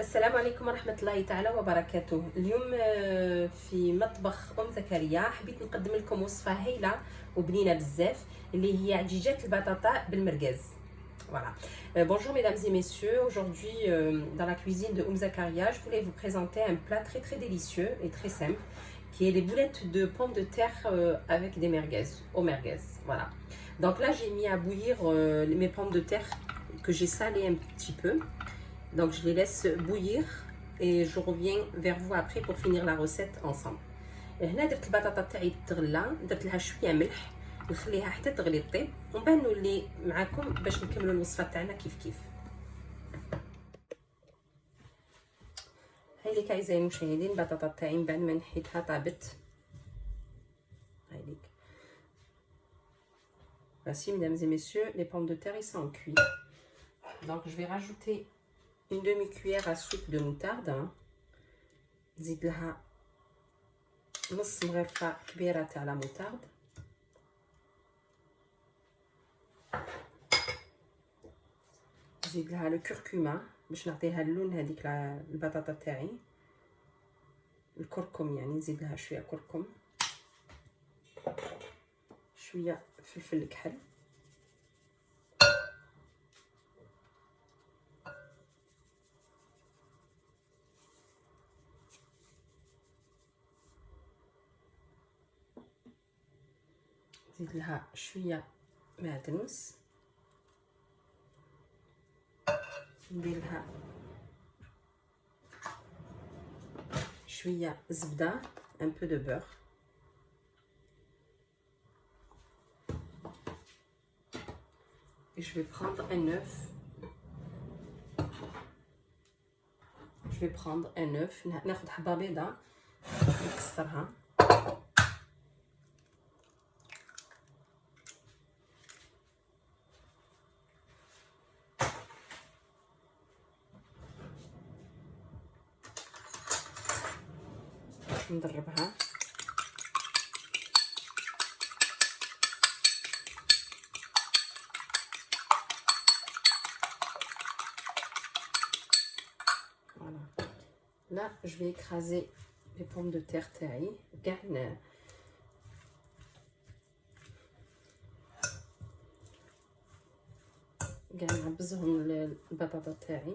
السلام عليكم ورحمة الله تعالى وبركاته. اليوم في مطبخ زكريا حبيت نقدم لكم وصفة هايلة وبنينة بزاف اللي هي عجيجات البطاطا بالمرقاز. Voilà. Bonjour mesdames et messieurs, aujourd'hui dans la cuisine de Zakaria, je voulais vous présenter un plat très délicieux et très simple qui est les boulettes de pommes de terre avec des merguez, au merguez. Voilà. Donc là j'ai mis à bouillir mes pommes de terre que j'ai salées un petit peu. Donc je les laisse bouillir et je reviens vers vous après pour finir la recette ensemble. هنا درت البطاطا تاعي تغلى، درت لها شويه ملح، نخليها حتى تغلي طيب ومن بعد نولي معاكم باش نكملوا الوصفه تاعنا كيف. هايليك اعزائي المشاهدين البطاطا تاعي من بعد ما نحيتها طابت. هايليك. Voici mesdames et messieurs, les pommes de terre ils sont cuits. Donc je vais rajouter une demi-cuillère à soupe de moutarde. نزيد لها نص مغرفة كبيرة تاع لا موتارد. نزيد لها الكركمة باش نعطيها اللون هذيك البطاطا تاعي. الكركم يعني نزيد لها شوية كركم، شوية فلفل كحل، نزيد لها شويه معدنوس، ندير لها شويه زبده un peu de beurre، et je vais prendre un œuf. ناخذ حبه بيضه نكسرها، ندربها voilà. Là je vais écraser les pommes de terre تاعي كاع نعبزهم البطاطا تاعي.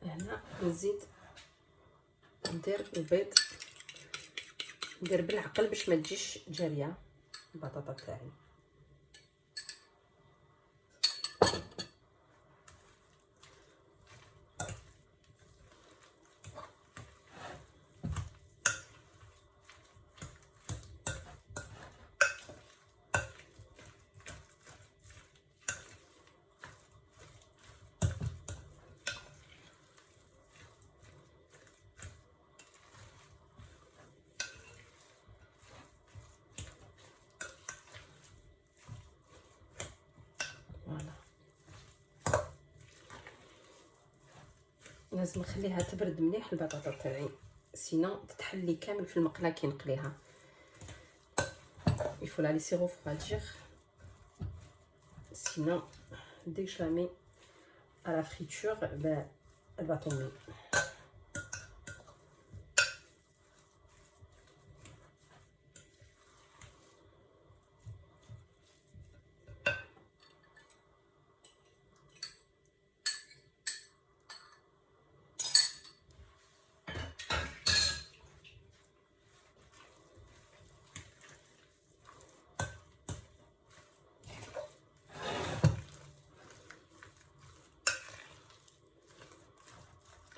هنا نزيد ندير البيض، ندير بالعقل باش ما تجيش جاريه البطاطا تاعي. لازم نخليها تبرد مليح البطاطا تاعي، سينو تتحلي كامل في المقله كي نقليها. il faut la laisser refroidir sinon dès que je la mets à la friture ben elle va tomber.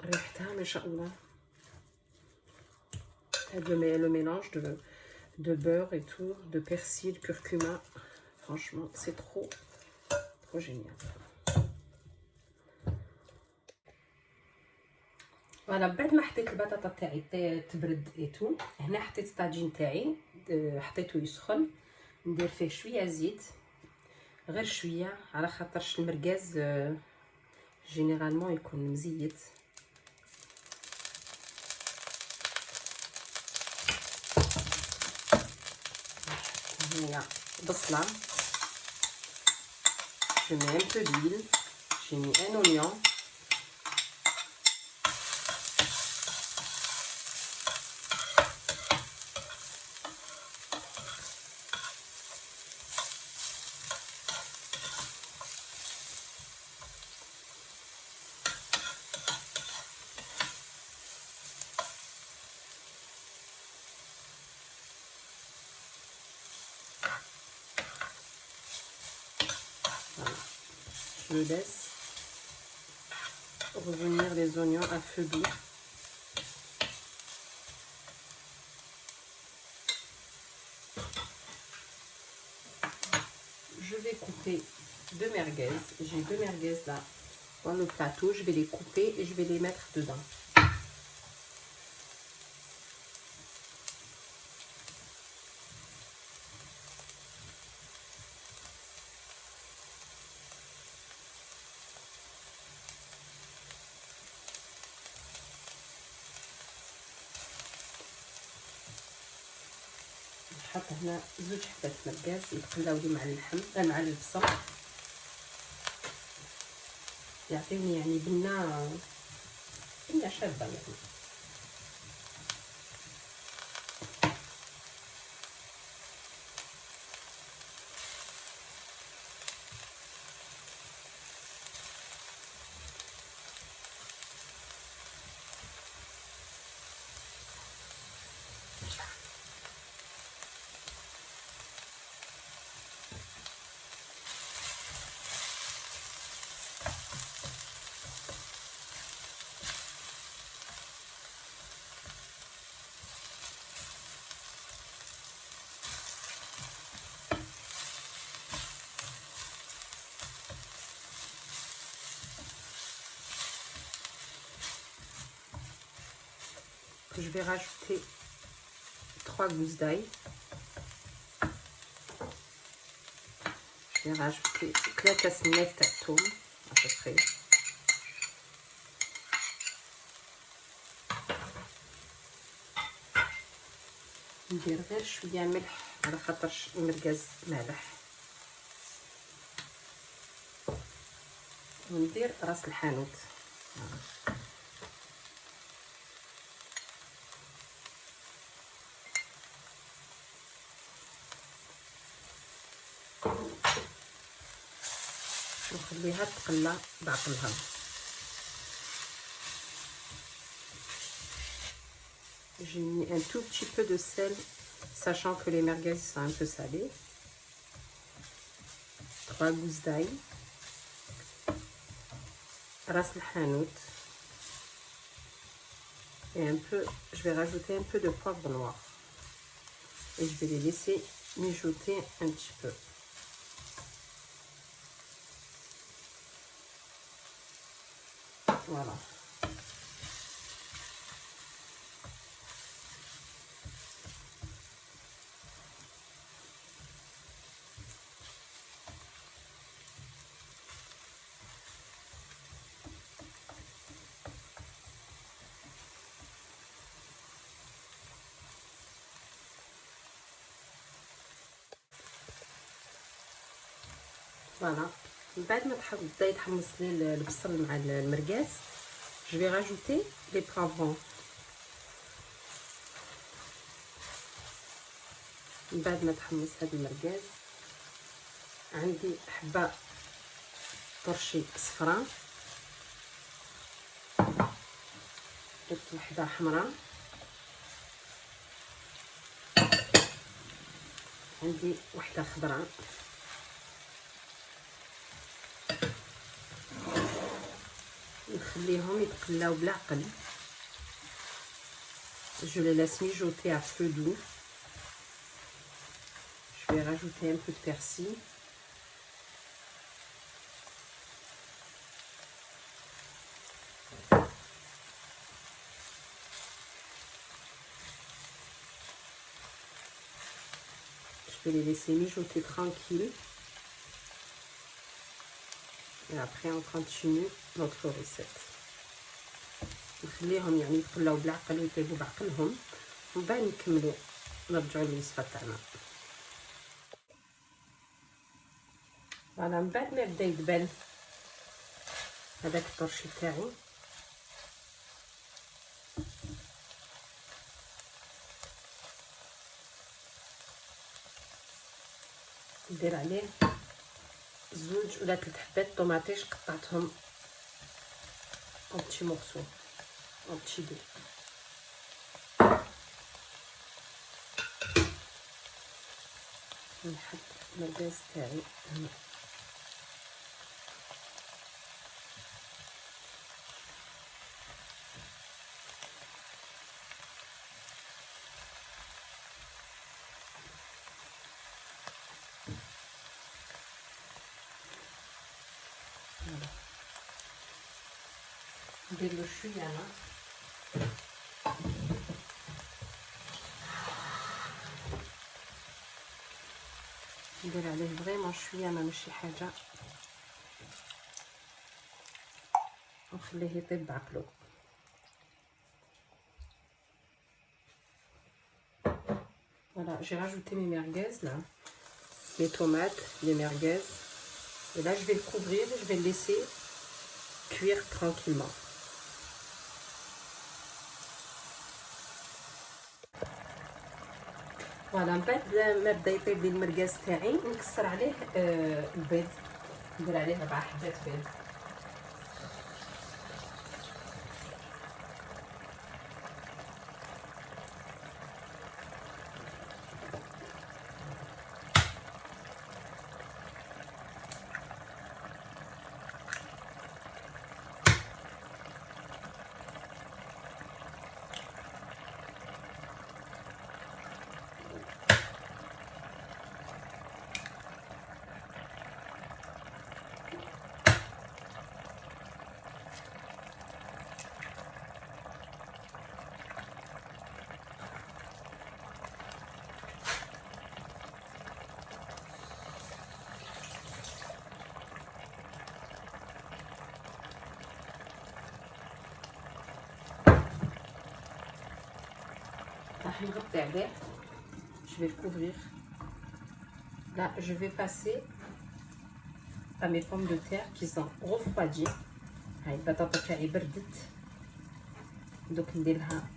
ريحتها ما شاء الله. Le mélange de beurre et tout, de persil, curcuma, franchement c'est trop génial. فوالا بعد ما حطيت البطاطا تاعي تبرد ايتو، هنا حطيت الطاجين تاعي حطيته يسخن، ندير فيه شويه زيت، غير شويه على خاطرش المرقاز جينيرالمون يكون مزيت. هنايا بصله، je mets un peu d'huile, j'ai mis un oignon, je laisse revenir les oignons à feu doux. Je vais couper deux merguez. J'ai deux merguez là dans le plateau. Je vais les couper et je vais les mettre dedans. نحط هنا زوج حبات مرقاز يتقلاو لي مع اللحم مع البصل، يعطيوني يعني بنه شابه يعني. Je vais rajouter 3 gousses d'ail. Je vais rajouter 3 سنات تاع الثوم à peu près. ندير غير شويه ملح على خاطرش المرقاز مالح، وندير راس الحانوت. نخليها تقلى بعقلها. J'ai mis un tout petit peu de sel, sachant que les merguez sont un peu salées. 3 gousses d'ail, ras الحانوت, et un peu, je vais rajouter un peu de poivre noir. Et je vais les laisser mijoter un petit peu. Voilà. Voilà. بعد ما بدا يتحمص لي البصل مع المرقاز، je vais rajouter les poivrons. بعد ما تحمص هذا المرقاز، عندي حبه طرشي صفراء، درت وحده حمراء، عندي وحده خضراء، نخليهم يتقلاو بالعقل. Je les laisse mijoter à feu doux. Je vais rajouter un peu de persil. vais les laisser mijoter tranquille. Et après on continue notre recette. نخليهم يعني يتقلاو بالعقل ويطيبوا بعقلهم ومن بعد نكملوا نرجعوا للوصفه تاعنا. فوالا من بعد ما بدا يدبل هذاك الطرشي تاعي ندير عليه 2 ولا 3 حبات طوماطيش قطعتهم en petits morceaux en petits dés. نحط المرقاز تاعي هنا. ندير له شويه ندير عليه فريمون شويه ماشي حاجه ونخليه يطيب بعقلو. Voilà, j'ai rajouté mes merguez là, mes tomates, les merguez. Et là, je vais le couvrir et je vais le laisser cuire tranquillement. Voilà, من بعد ما بدا يطيب لي المرقاز تاعي نكسر عليه البيض، ندير عليه 4 حبات بيض. Je vais le couvrir. Là, je vais passer à mes pommes de terre qui sont refroidies. هاي البطاطا تاعي بردت دوك نديرها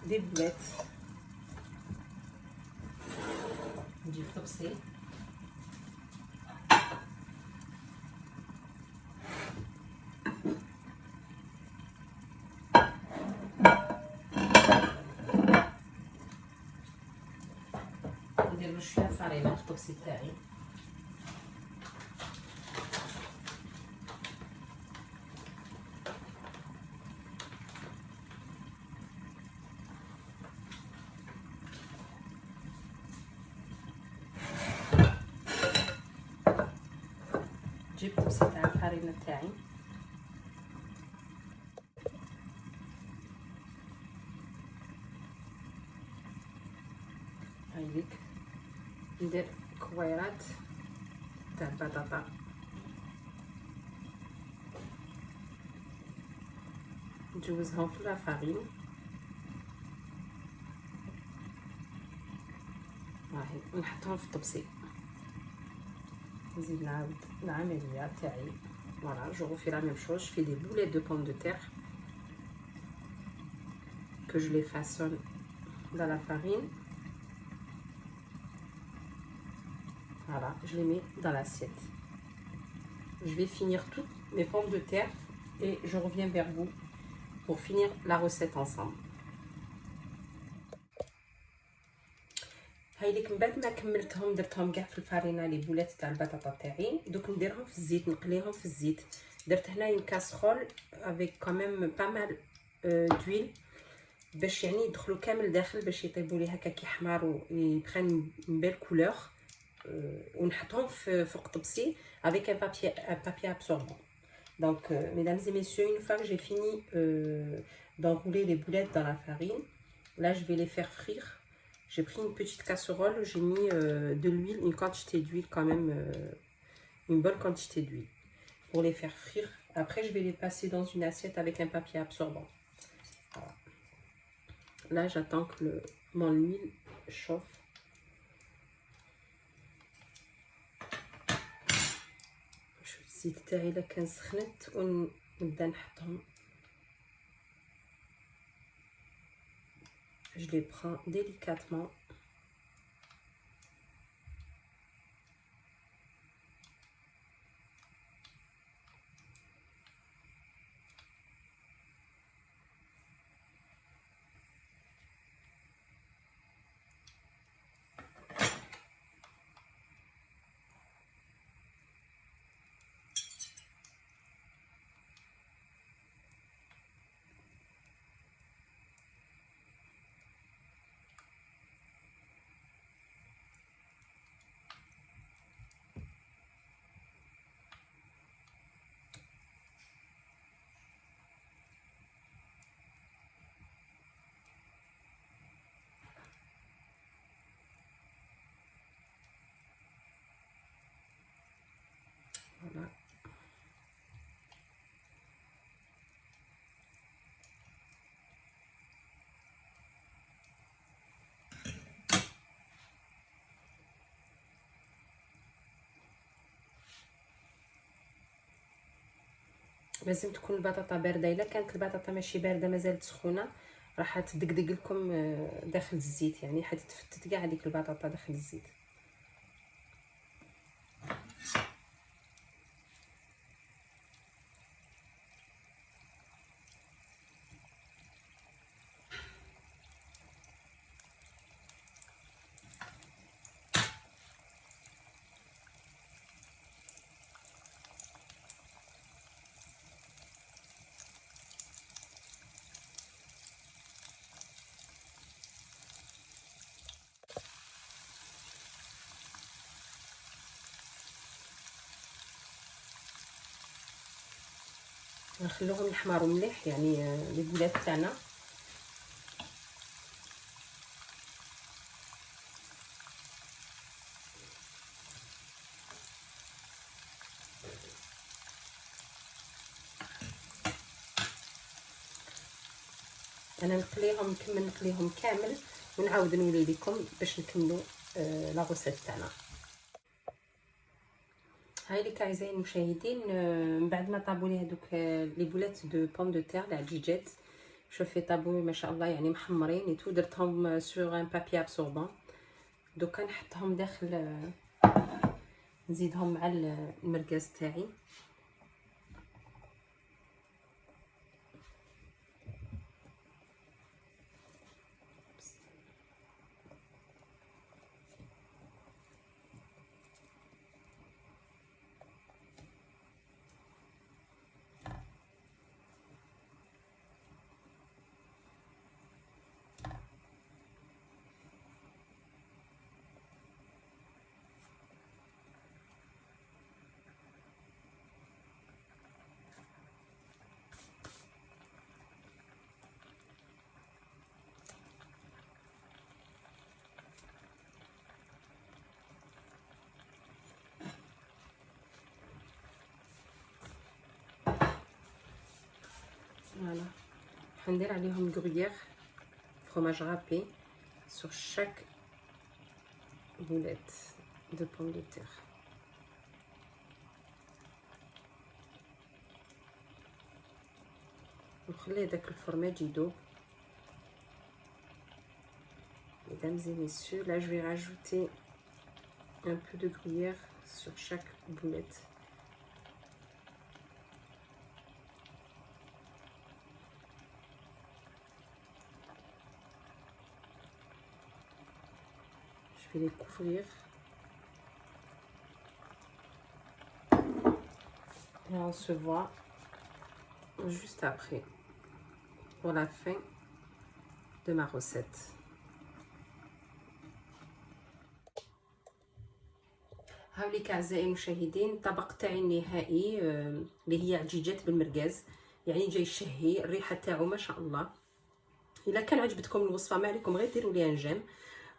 دي بولات نجيب طبسي ندير شويه فرينه في الطبسي تاعي. جبت الطبسي تاع الفرينه تاعي هايليك ندير كويرات تاع البطاطا نجوزهم في لافارين هاهي ونحطهم في الطبسي. نزيد نعاود العمليه تاعي. فوالا جو refais la même chose, je fais des boulettes de pommes de terre que je les façonne dans la farine. Voilà, je les mets dans l'assiette. Je vais finir toutes mes pommes de terre et je reviens vers vous pour finir la recette ensemble. هايليك من بعد ما كملتهم درتهم كاع في الفارينه لي بولات تاع البطاطا تاعي. دوك نديرهم في الزيت نقليهم في الزيت. درت هنا اون كاسرول افيك كوميم با مال دويل باش يعني يدخلوا كامل داخل باش يطيبوا لي هكا كي حمار ويبخن بيل كولور. ونحطهم فوق طبسي avec un papier absorbant. Donc mesdames et messieurs, une fois que j'ai fini d'enrouler les boulettes dans la farine, là je vais les faire frire J'ai pris une petite casserole, j'ai mis de l'huile, une quantité d'huile quand même, une bonne quantité d'huile pour les faire frire. Après, je vais les passer dans une assiette avec un papier absorbant. Voilà. Là, j'attends que mon huile chauffe. شوف الزيت تاعي الا كان سخنت ونبدا نحطهم. Je les prends délicatement. Voilà. لازم تكون البطاطا بارده. الا كانت البطاطا ماشي بارده مازالت سخونه راح تدقدق لكم داخل الزيت، يعني حتتفتت كاع هذيك البطاطا داخل الزيت. نخلوهم يحمروا مليح يعني لي بولات تاعنا. انا نقليهم نكمل نقليهم كامل ونعاود نولي لكم باش نكملوا لا غوسيت تاعنا. هاي ليك اعزائي المشاهدين، من بعد ما طابوا لي هذوك لي بولات دو بوم دو تير العجيجات، شوفي طابوا ما شاء الله يعني محمرين ايتو. درتهم سور ان بابي ابسوربون. دوكا نحطهم داخل، نزيدهم مع المرقاز تاعي. Voilà. حندير عليهم gruyère fromage râpé sur chaque boulette de pommes de terre. نخلي هذاك الفرماج يذوب. Mesdames et messieurs, là je vais rajouter un peu de gruyère sur chaque boulette. Je vais les couvrir. Et on se voit juste après pour la fin de ma recette. هاوليك اعزائي المشاهدين الطبق تاعي النهائي اللي هي عجيجات بالمرقاز، يعني جاي شهي، الريحه تاعو ما شاء الله. الا كان عجبتكم الوصفه ما عليكم غير ديروا ليها نجم،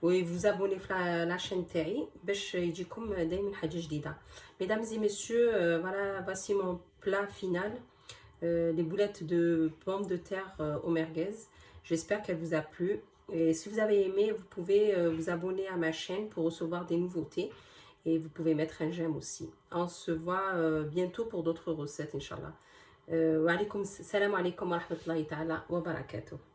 vous abonnez à la chaîne تاعي باش يجيكم دايما حاجه جديده. Mesdames et messieurs, voilà, voici mon plat final, les boulettes de pommes de terre au merguez. J'espère qu'elle vous a plu. Et si vous avez aimé, vous pouvez vous abonner à ma chaîne pour recevoir des nouveautés. Et vous pouvez mettre un j'aime aussi. On se voit bientôt pour d'autres recettes, Inch'Allah. Salam alaikum wa rahmatullahi ta'ala wa barakatuh.